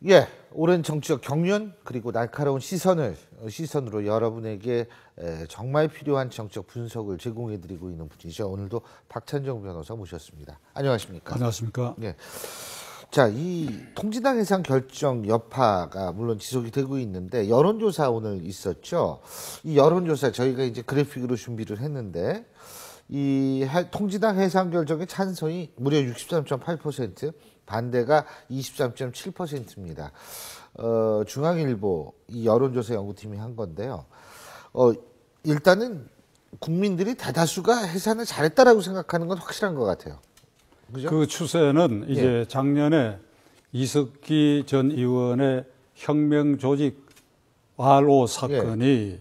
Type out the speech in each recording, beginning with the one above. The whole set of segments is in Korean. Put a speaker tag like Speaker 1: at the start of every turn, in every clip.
Speaker 1: 예, 오랜 정치적 경륜 그리고 날카로운 시선으로 여러분에게 정말 필요한 정치적 분석을 제공해드리고 있는 분이죠. 오늘도 박찬정 변호사 모셨습니다. 안녕하십니까?
Speaker 2: 안녕하십니까?
Speaker 1: 예. 자, 이 통진당 해산 결정 여파가 물론 지속이 되고 있는데 여론조사 오늘 있었죠. 이 여론조사 저희가 이제 그래픽으로 준비를 했는데 이 통진당 해산 결정의 찬성이 무려 63.8%, 반대가 23.7%입니다. 중앙일보 이 여론조사 연구팀이 한 건데요. 일단은 국민들이 대다수가 해산을 잘했다라고 생각하는 건 확실한 것 같아요. 그죠?
Speaker 2: 그 추세는 이제 작년에 이석기 전 의원의 혁명 조직 RO 사건이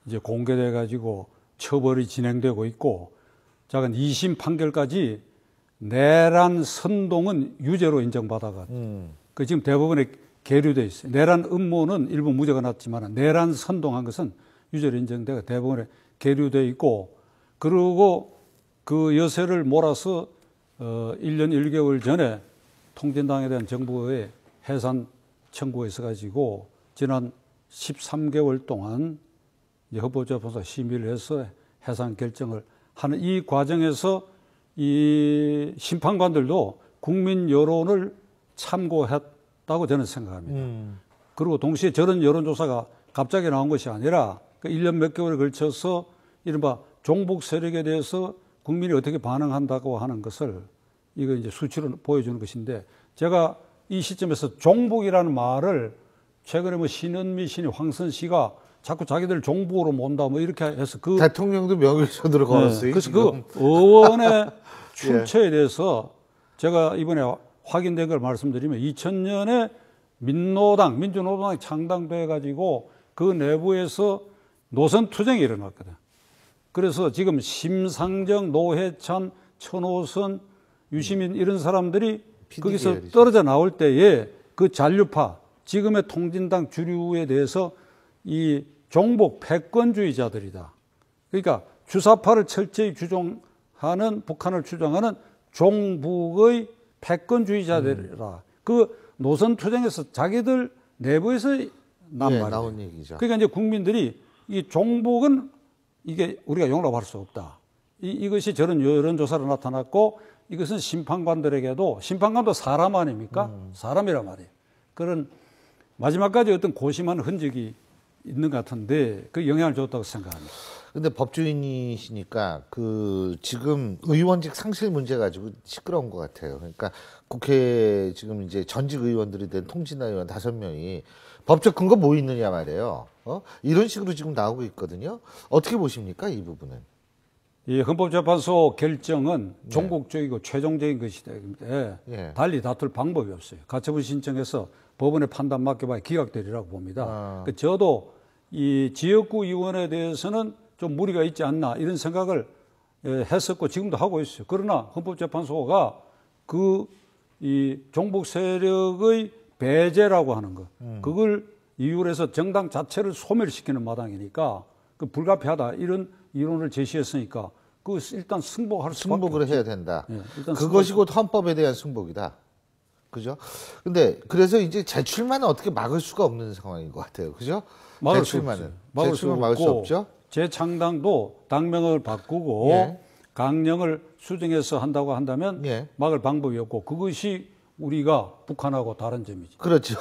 Speaker 2: 이제 공개돼 가지고 처벌이 진행되고 있고, 작은 2심 판결까지 내란 선동은 유죄로 인정받아가. 그 지금 대법원에 계류돼 있어요. 내란 음모는 일부 무죄가 났지만 내란 선동한 것은 유죄로 인정되고 대법원에 계류돼 있고, 그리고 그 여세를 몰아서 1년 1개월 전에 통진당에 대한 정부의 해산 청구가 있어가지고 지난 13개월 동안 헌법재판소가 심의를 해서 해산 결정을 하는 이 과정에서 이 심판관들도 국민 여론을 참고했다고 저는 생각합니다. 그리고 동시에 저런 여론조사가 갑자기 나온 것이 아니라 그 1년 몇 개월에 걸쳐서 이른바 종북 세력에 대해서 국민이 어떻게 반응한다고 하는 것을 이거 이제 수치로 보여주는 것인데, 제가 이 시점에서 종북이라는 말을 최근에 뭐 신은미 씨니 황선 씨가 자꾸 자기들 종북으로 몬다 뭐 이렇게 해서 그
Speaker 1: 대통령도 명예훼손으로 걸었어요.
Speaker 2: 그래서 그 의원의 출처에 대해서 제가 이번에 확인된 걸 말씀드리면 2000년에 민주노동당이 창당돼 가지고 그 내부에서 노선 투쟁이 일어났거든. 그래서 지금 심상정, 노회찬, 천호선, 유시민 이런 사람들이 거기서 떨어져 나올 때에 그 잔류파, 지금의 통진당 주류에 대해서 이 종북 패권주의자들이다. 그러니까 주사파를 철저히 주종하는, 북한을 주장하는 종북의 패권주의자들이라. 그 노선 투쟁에서 자기들 내부에서 나온
Speaker 1: 얘기죠.
Speaker 2: 그러니까 이제 국민들이 이 종북은 이게 우리가 용납할 수 없다. 이것이 저런 여론조사로 나타났고, 이것은 심판관들에게도, 심판관도 사람 아닙니까? 사람이란 말이에요. 그런 마지막까지 어떤 고심한 흔적이 있는 것 같은데 그 영향을 줬다고 생각합니다.
Speaker 1: 근데 법조인이시니까 그 지금 의원직 상실 문제 가지고 시끄러운 것 같아요. 그러니까 국회 지금 이제 전직 의원들이 된 통진당 의원 5명이 법적 근거 뭐 있느냐 말이에요. 이런 식으로 지금 나오고 있거든요. 어떻게 보십니까, 이 부분은?
Speaker 2: 이 헌법재판소 결정은 종국적이고 최종적인 것이기 때문에 달리 다툴 방법이 없어요. 가처분 신청해서 법원의 판단 맡겨봐야 기각되리라고 봅니다. 저도 이 지역구 의원에 대해서는 좀 무리가 있지 않나 이런 생각을 했었고 지금도 하고 있어요. 그러나 헌법재판소가 이 종북 세력의 배제라고 하는 것, 그걸 이유로 해서 정당 자체를 소멸시키는 마당이니까 그 불가피하다 이런 이론을 제시했으니까 그 일단 승복을
Speaker 1: 해야 된다.
Speaker 2: 일단
Speaker 1: 그것이 곧 헌법에 대한 승복이다. 그죠? 근데 그래서 이제 재출마는 어떻게 막을 수가 없는 상황인 것 같아요. 그죠?
Speaker 2: 막을
Speaker 1: 재출마는
Speaker 2: 막을
Speaker 1: 수 없죠.
Speaker 2: 재창당도 당명을 바꾸고 강령을 수정해서 한다고 한다면 막을 방법이 없고, 그것이 우리가 북한하고 다른 점이죠.
Speaker 1: 그렇죠.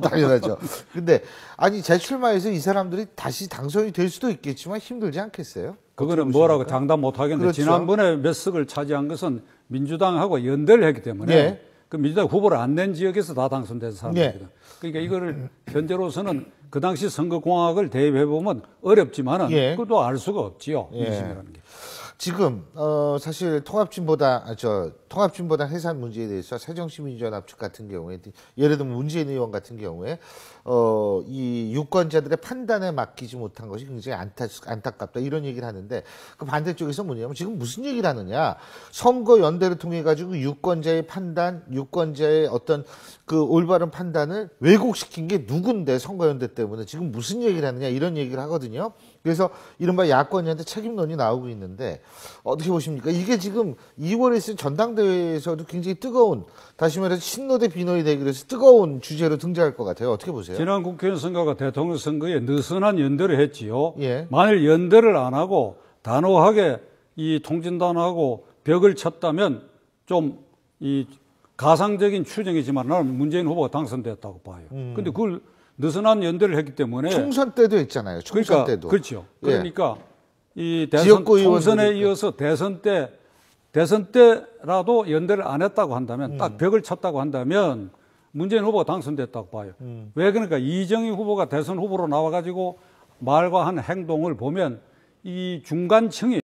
Speaker 1: 당연하죠. 근데 아니 재출마해서 이 사람들이 다시 당선이 될 수도 있겠지만 힘들지 않겠어요?
Speaker 2: 그거는 뭐라고 장담 못 하겠는데, 그렇죠. 지난번에 몇 석을 차지한 것은 민주당하고 연대를 했기 때문에 그 민주당 후보를 안 낸 지역에서 다 당선된 사람들이거든. 그러니까 이거를 현재로서는 그 당시 선거공학을 대입해보면 어렵지만은 그것도 알 수가 없지요. 민심이라는 게.
Speaker 1: 지금 사실 통합진보당 해산 문제에 대해서 새정치민주연합 같은 경우에, 예를 들면 문재인 의원 같은 경우에 이 유권자들의 판단에 맡기지 못한 것이 굉장히 안타깝다 이런 얘기를 하는데, 그 반대쪽에서 뭐냐면 지금 무슨 얘기를 하느냐, 선거 연대를 통해 가지고 유권자의 판단, 유권자의 어떤 그 올바른 판단을 왜곡시킨 게 누군데 선거 연대 때문에 지금 무슨 얘기를 하느냐 이런 얘기를 하거든요. 그래서 이른바 야권이한테 책임론이 나오고 있는데 어떻게 보십니까? 이게 지금 2월에 있을 전당대회에서도 굉장히 뜨거운, 다시 말해서 신노 대 비노의 대결에서 뜨거운 주제로 등장할 것 같아요. 어떻게 보세요?
Speaker 2: 지난 국회의원 선거가 대통령 선거에 느슨한 연대를 했지요.
Speaker 1: 예.
Speaker 2: 만일 연대를 안 하고 단호하게 이 통진단하고 벽을 쳤다면 좀 이 가상적인 추정이지만 나는 문재인 후보가 당선됐다고 봐요. 근데 그걸 느슨한 연대를 했기 때문에
Speaker 1: 총선 때도 했잖아요. 총선
Speaker 2: 그러니까
Speaker 1: 때도.
Speaker 2: 그렇죠.
Speaker 1: 예.
Speaker 2: 그러니까 이 대선
Speaker 1: 지역구
Speaker 2: 총선에
Speaker 1: 의원들이-
Speaker 2: 이어서 대선 때라도 연대를 안 했다고 한다면 딱 벽을 쳤다고 한다면 문재인 후보가 당선됐다고 봐요. 왜 그러니까 이정희 후보가 대선 후보로 나와가지고 말과 한 행동을 보면 이 중간층이